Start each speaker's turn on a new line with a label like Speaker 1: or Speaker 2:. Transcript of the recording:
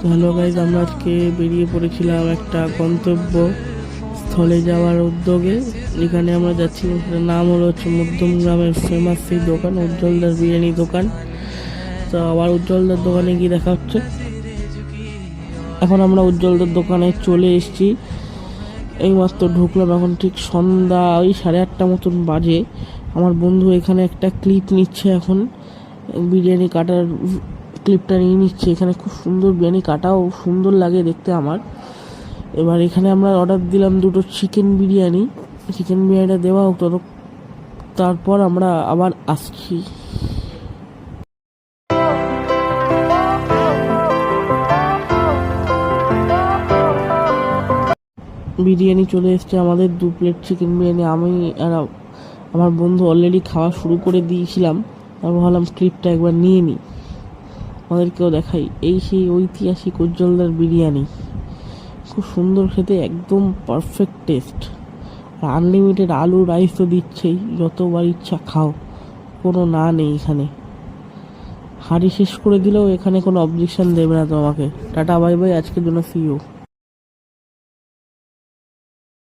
Speaker 1: Hello guys, আমরা আজকে বেরিয়ে পড়েছিলাম একটা গন্তব্য স্থলে যাওয়ার উদ্যোগে। যেখানে আমরা যাচ্ছি সেটার নাম হচ্ছে মধ্যমগ্রামের ফেমাস সেই দোকান উজ্জ্বলদার বিরিয়ানি দোকান। তো আবার উজ্জ্বলদার দোকানে গিয়ে দেখা হচ্ছে। এখন আমরা উজ্জ্বলদার দোকানে চলে এসেছি, এইমাত্র ঢুকলাম। এখন ঠিক সন্ধ্যা ওই 8:30 মতন বাজে। আমার বন্ধু এখানে একটা ক্লিপ নিচ্ছে, এখন বিরিয়ানি কাটার ক্লিপটা নিয়ে নিচ্ছে। এখানে খুব সুন্দর বিরিয়ানি কাটাও সুন্দর লাগে দেখতে আমার। এবার এখানে আমরা অর্ডার দিলাম 2টো চিকেন বিরিয়ানি। চিকেন বিরিয়ানিটা দেওয়া হোক, তারপর আমরা আবার আসছি। বিরিয়ানি চলে এসছে আমাদের, 2 প্লেট চিকেন বিরিয়ানি। আমি আর আমার বন্ধু অলরেডি খাওয়া শুরু করে দিয়েছিলাম। তারপর ভাবলাম ক্লিপটা একবার নিয়ে নিই, আমাদেরকেও দেখাই। এই সেই ঐতিহাসিক উজ্জ্বলদার বিরিয়ানি, খুব সুন্দর খেতে, একদম পারফেক্ট টেস্ট। আর আনলিমিটেড আলু রাইস তো দিচ্ছেই, যতবার ইচ্ছা খাও, কোনো না নেই এখানে। হাঁড়ি শেষ করে দিলেও এখানে কোনো অবজেকশন দেবে না তোমাকে। টাটা বাই বাই, আজকের জন্য সি ইউ।